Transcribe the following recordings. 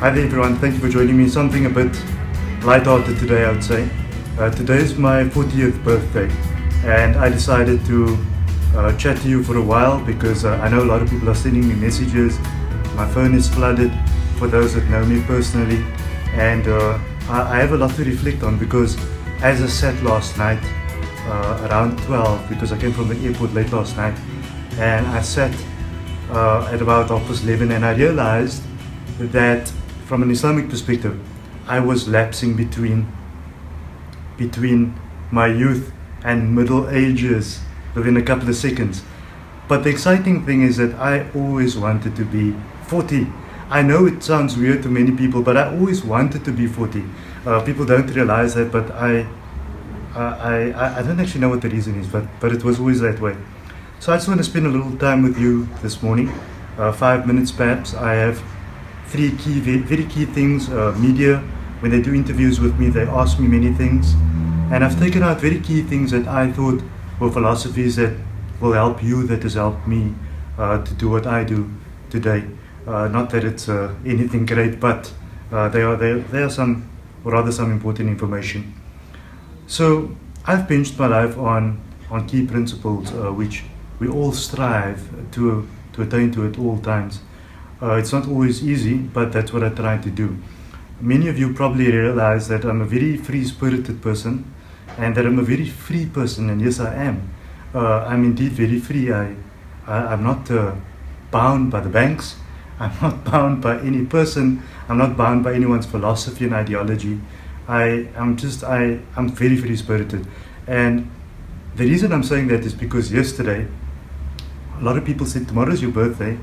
Hi there everyone, thank you for joining me. Something a bit light-hearted today, I would say. Today is my 40th birthday and I decided to chat to you for a while because I know a lot of people are sending me messages. My phone is flooded for those that know me personally, and I have a lot to reflect on because as I sat last night around 12, because I came from the airport late last night, and I sat at about 11:30 and I realized that from an Islamic perspective I was lapsing between my youth and middle ages within a couple of seconds. But the exciting thing is that I always wanted to be 40. I know it sounds weird to many people, but I always wanted to be 40. People don't realize that, but I don't actually know what the reason is, but it was always that way. So I just want to spend a little time with you this morning, 5 minutes perhaps. I have three very key things. Media, when they do interviews with me, they ask me many things, and I've taken out very key things that I thought were philosophies that will help you, that has helped me to do what I do today. Not that it's anything great, but they are some, or rather some important information. So I've binged my life on key principles which we all strive to attain to at all times. It's not always easy, but that's what I try to do. Many of you probably realize that I'm a very free-spirited person and that I'm a very free person, and yes, I am. I'm indeed very free. I'm not bound by the banks. I'm not bound by any person. I'm not bound by anyone's philosophy and ideology. I'm very free-spirited. And the reason I'm saying that is because yesterday, a lot of people said, tomorrow's your birthday,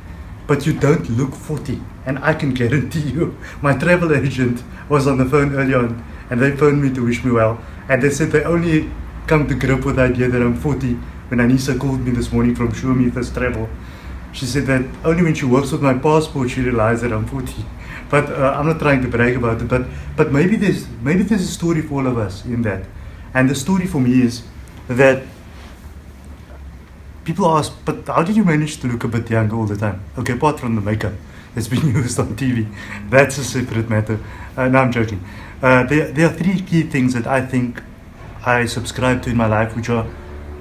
but you don't look 40. And I can guarantee you, my travel agent was on the phone early on, and they phoned me to wish me well. And they said they only come to grip with the idea that I'm 40 when Anissa called me this morning from Show Me This Travel. She said that only when she works with my passport she realized that I'm 40. But I'm not trying to brag about it, but maybe there's a story for all of us in that. And the story for me is that people ask, but how did you manage to look a bit young all the time? Okay, apart from the makeup that's been used on TV, that's a separate matter. No, I'm joking. There are three key things that I think I subscribe to in my life, which are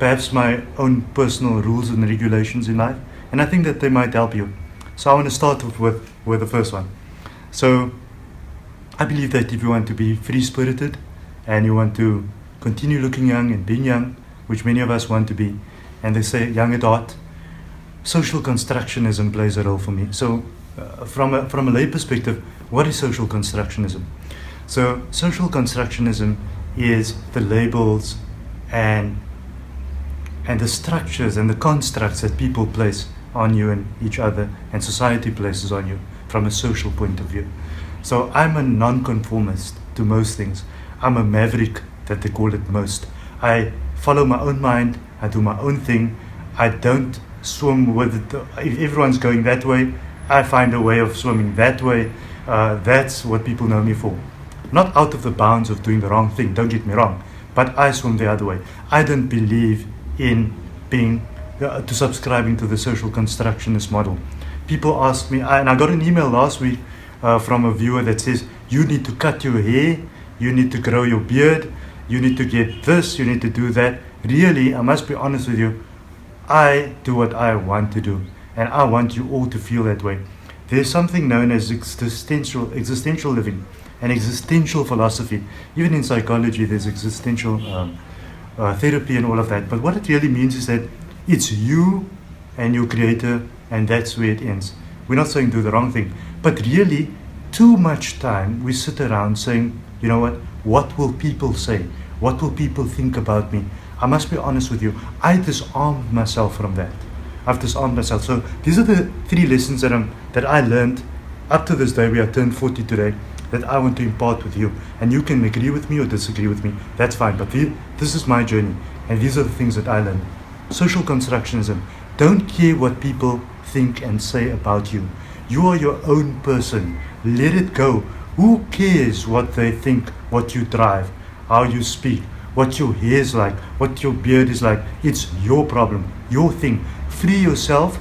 perhaps my own personal rules and regulations in life, and I think that they might help you. So I want to start with the first one. So I believe that if you want to be free-spirited and you want to continue looking young and being young, which many of us want to be, and they say young at heart, social constructionism plays a role for me. So from a lay perspective, what is social constructionism? So social constructionism is the labels and the structures and the constructs that people place on you and each other, and society places on you from a social point of view. So I'm a non-conformist to most things. I'm a maverick, that they call it most. I follow my own mind, I do my own thing. I don't swim with it. If everyone's going that way, I find a way of swimming that way. That's what people know me for. Not out of the bounds of doing the wrong thing, don't get me wrong, but I swim the other way. I don't believe in to subscribing to the social constructionist model. People ask me, and I got an email last week from a viewer that says, you need to cut your hair, you need to grow your beard, you need to get this, you need to do that. Really, I must be honest with you, I do what I want to do, and I want you all to feel that way. There's something known as existential living and existential philosophy. Even in psychology, there's existential therapy and all of that. But what it really means is that it's you and your creator, and that's where it ends. We're not saying do the wrong thing, but really, too much time we sit around saying, you know what will people say? What will people think about me? I must be honest with you, I disarmed myself from that. I've disarmed myself. So these are the three lessons that I learned up to this day. We are turned 40 today, that I want to impart with you. And you can agree with me or disagree with me, that's fine. But this is my journey, and these are the things that I learned. Social constructionism. Don't care what people think and say about you. You are your own person. Let it go. Who cares what they think, what you drive, how you speak, what your hair is like, what your beard is like? It's your problem, your thing. Free yourself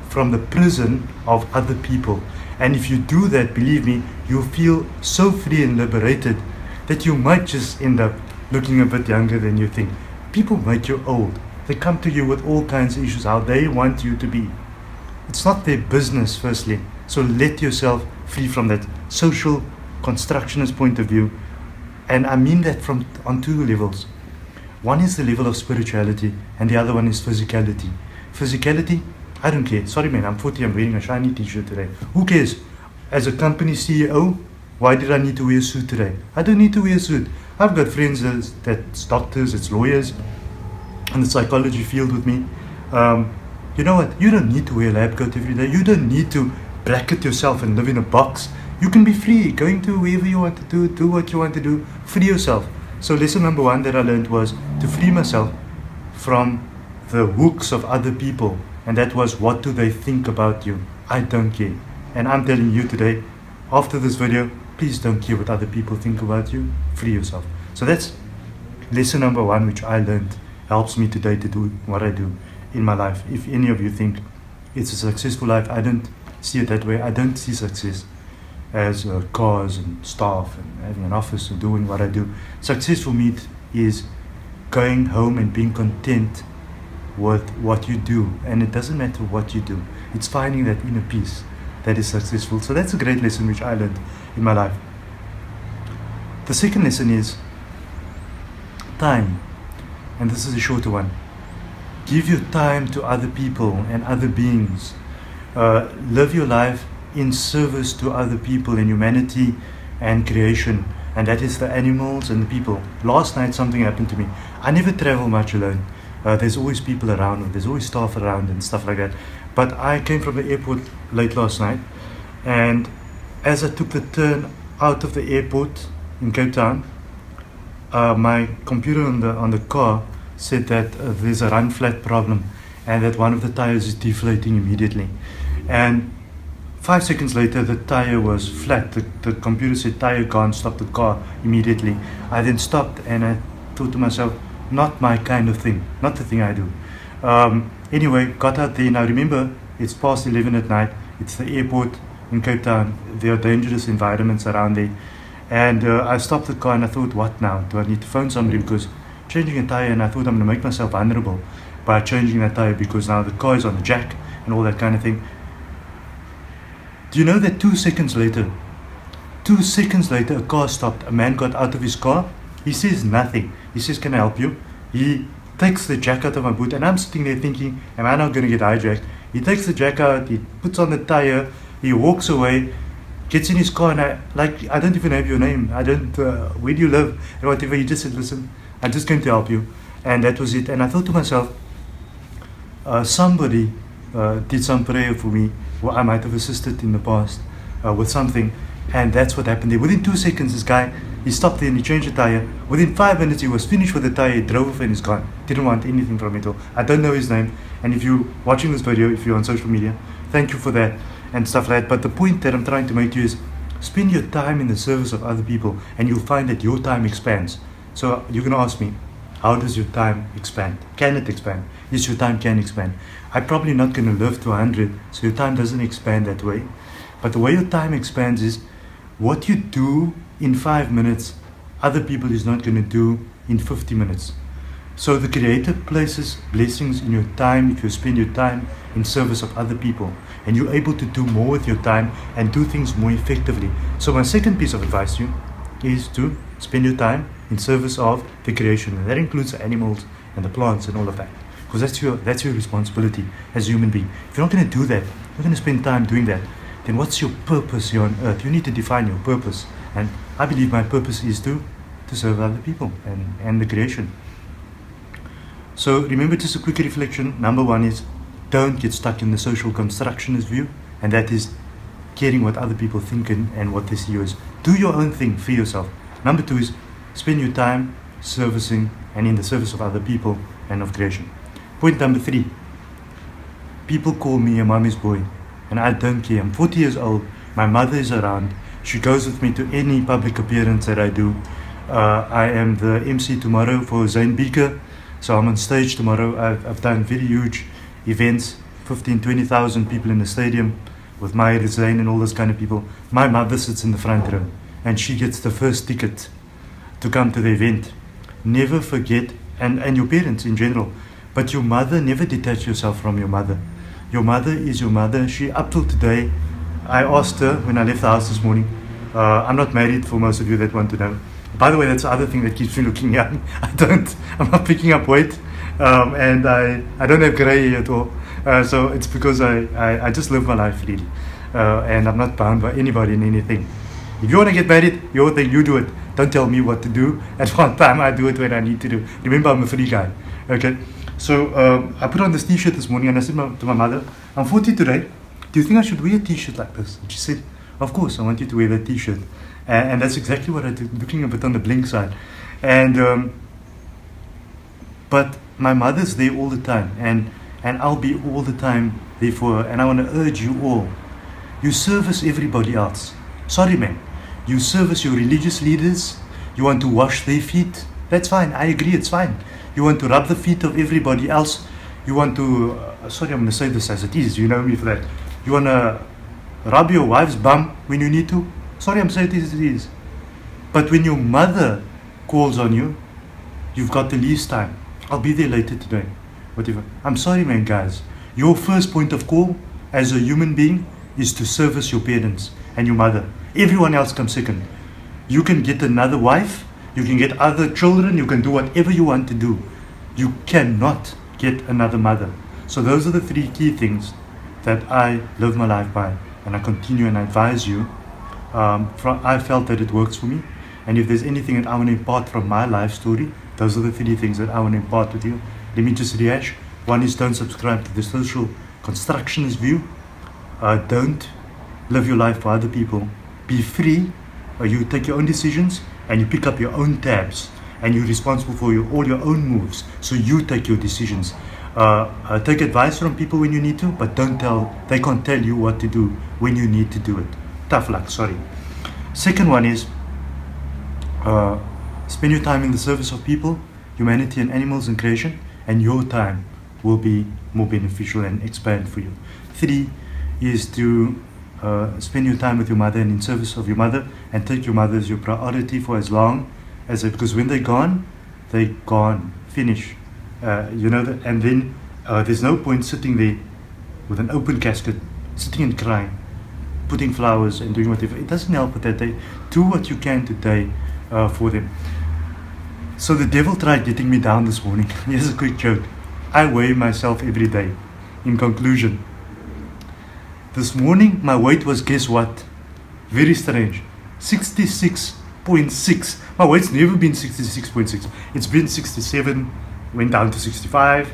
from the prison of other people. And if you do that, believe me, you'll feel so free and liberated that you might just end up looking a bit younger than you think. People make you old. They come to you with all kinds of issues, how they want you to be. It's not their business, firstly. So let yourself free from that social constructionist point of view. And I mean that on two levels. One is the level of spirituality, and the other one is physicality. Physicality, I don't care. Sorry man, I'm 40, I'm wearing a shiny t-shirt today. Who cares? As a company CEO, why did I need to wear a suit today? I don't need to wear a suit. I've got friends that's doctors, it's lawyers, in the psychology field with me. You know what? You don't need to wear a lab coat every day. You don't need to bracket yourself and live in a box. You can be free, going to wherever you want to do what you want to do, free yourself. So lesson number one that I learned was to free myself from the hooks of other people. And that was, what do they think about you? I don't care. And I'm telling you today, after this video, please don't care what other people think about you. Free yourself. So that's lesson number one, which I learned, helps me today to do what I do in my life. If any of you think it's a successful life, I don't see it that way. I don't see success as cars and staff and having an office and doing what I do. Success for me is going home and being content with what you do. And it doesn't matter what you do. It's finding that inner peace that is successful. So that's a great lesson which I learned in my life. The second lesson is time. And this is a shorter one. Give your time to other people and other beings. Live your life in service to other people in humanity and creation, and that is the animals and the people. Last night something happened to me. I never travel much alone. There's always people around, there's always staff around and stuff like that. But I came from the airport late last night, and as I took the turn out of the airport in Cape Town, my computer on the car said that there's a run flat problem and that one of the tires is deflating immediately. And 5 seconds later, the tire was flat. The computer said, tire gone, stop the car immediately. I then stopped and I thought to myself, not my kind of thing, not the thing I do. Anyway, got out there. Now remember, it's past 11 at night. It's the airport in Cape Town. There are dangerous environments around there. And I stopped the car and I thought, what now? Do I need to phone somebody? Because changing a tire, and I thought I'm going to make myself vulnerable by changing that tire because now the car is on the jack and all that kind of thing. Do you know that 2 seconds later, a car stopped. A man got out of his car. He says nothing. He says, can I help you? He takes the jack out of my boot, and I'm sitting there thinking, am I not going to get hijacked? He takes the jack out, he puts on the tire, he walks away, gets in his car, and I don't even have your name. I don't, where do you live? And whatever. He just said, listen, I just came to help you. And that was it. And I thought to myself, somebody did some prayer for me. Well, I might have assisted in the past with something, and that's what happened there. Within 2 seconds, this guy, he stopped there and he changed the tire. Within 5 minutes, he was finished with the tire, he drove off and he's gone. Didn't want anything from it all. I don't know his name, and if you're watching this video, if you're on social media, thank you for that and stuff like that. But the point that I'm trying to make to you is, spend your time in the service of other people, and you'll find that your time expands. So you're going to ask me, how does your time expand? Can it expand? Yes, your time can expand. I'm probably not going to live to 100, so your time doesn't expand that way. But the way your time expands is, what you do in 5 minutes, other people is not going to do in 50 minutes. So the Creator places blessings in your time if you spend your time in service of other people. And you're able to do more with your time and do things more effectively. So my second piece of advice to you is to spend your time in service of the creation. And that includes the animals and the plants and all of that. Because that's your responsibility as a human being. If you're not going to do that, you're going to spend time doing that, then what's your purpose here on earth? You need to define your purpose. And I believe my purpose is to serve other people and the creation. So remember, just a quick reflection. Number one is, don't get stuck in the social constructionist view, and that is caring what other people think and what they see you as. Do your own thing for yourself. Number two is, spend your time servicing and in the service of other people and of creation. Point number three, people call me a mommy's boy, and I don't care. I'm 40 years old, my mother is around, she goes with me to any public appearance that I do. I am the MC tomorrow for Zane Beaker, so I'm on stage tomorrow. I've done very huge events, 15,000, 20,000 people in the stadium, with Maya Zain and all those kind of people, my mother sits in the front row and she gets the first ticket to come to the event. Never forget, and your parents in general, but your mother, never detach yourself from your mother. Your mother is your mother. She, up till today, I asked her when I left the house this morning, I'm not married, for most of you that want to know. By the way, that's the other thing that keeps me looking young. I'm not picking up weight, and I don't have grey hair at all. So it's because I just live my life freely, and I'm not bound by anybody in anything. If you want to get married, your thing, you do it. Don't tell me what to do. At one time, I do it when I need to do. Remember, I'm a free guy. Okay. So I put on this t-shirt this morning, and I said to my mother, I'm 40 today. Do you think I should wear a t-shirt like this? And she said, of course, I want you to wear that t-shirt. And that's exactly what I did, looking a bit on the blink side. And but my mother's there all the time, and I'll be all the time there for her. And I want to urge you all, you service everybody else. Sorry, man. You service your religious leaders. You want to wash their feet. That's fine. I agree. It's fine. You want to rub the feet of everybody else. You want to, sorry, I'm going to say this as it is. You know me for that. You want to rub your wife's bum when you need to. Sorry, I'm saying it as it is. But when your mother calls on you, you've got the least time. I'll be there later today. Whatever. I'm sorry, man, guys. Your first point of call as a human being is to service your parents and your mother. Everyone else comes second. You can get another wife. You can get other children. You can do whatever you want to do. You cannot get another mother. So those are the three key things that I live my life by. And I continue and I advise you. I felt that it works for me. And if there's anything that I want to impart from my life story, those are the three things that I want to impart with you. Let me just rehash. One is, don't subscribe to the social constructionist view. Don't live your life for other people. Be free. You take your own decisions and you pick up your own tabs, and you're responsible for all your own moves. So you take your decisions. Take advice from people when you need to, but they can't tell you what to do when you need to do it. Tough luck, sorry. Second one is, spend your time in the service of people, humanity and animals and creation, and your time will be more beneficial and expand for you. 3 is to spend your time with your mother and in service of your mother, and take your mother as your priority for as long as because when they're gone, finish. You know that, and then there's no point sitting there with an open casket, sitting and crying, putting flowers and doing whatever. It doesn't help with that. They do what you can today for them. So the devil tried getting me down this morning. Here's a quick joke. I weigh myself every day. In conclusion, this morning my weight was, guess what? Very strange. 66.6. My weight's never been 66.6. It's been 67, went down to 65,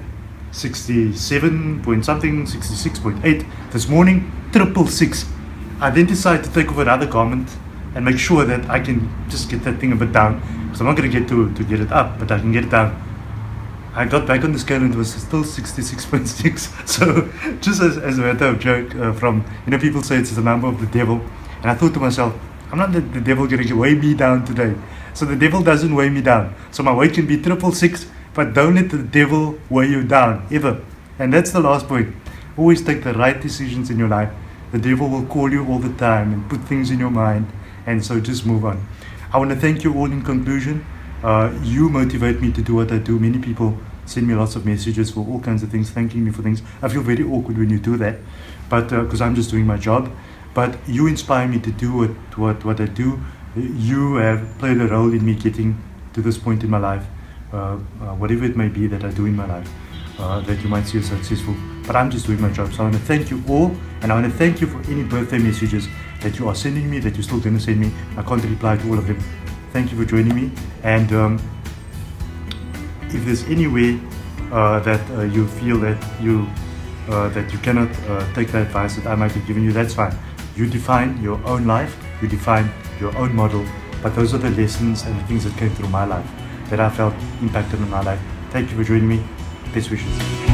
67 point something, 66.8. This morning, 666. I then decided to take off another garment and make sure that I can just get that thing a bit down, because I'm not going to get to get it up, but I can get it down. I got back on the scale and it was still 66.6. So just as a matter of joke, from, people say it's the number of the devil, and I thought to myself, I'm not the devil going to weigh me down today. So the devil doesn't weigh me down. So my weight can be 666, but don't let the devil weigh you down, ever. And that's the last point. Always take the right decisions in your life. The devil will call you all the time and put things in your mind, and so just move on. I want to thank you all in conclusion. You motivate me to do what I do. Many people send me lots of messages for all kinds of things, thanking me for things. I feel very awkward when you do that, but because I'm just doing my job. But you inspire me to do what I do. You have played a role in me getting to this point in my life, whatever it may be that I do in my life, that you might see as successful. But I'm just doing my job. So I want to thank you all, and I want to thank you for any birthday messages that you are sending me, that you're still going to send me. I can't reply to all of them. Thank you for joining me. And if there's any way that you feel that you cannot take the advice that I might have given you, that's fine. You define your own life, you define your own model, but those are the lessons and the things that came through my life that I felt impacted on my life. Thank you for joining me. Best wishes.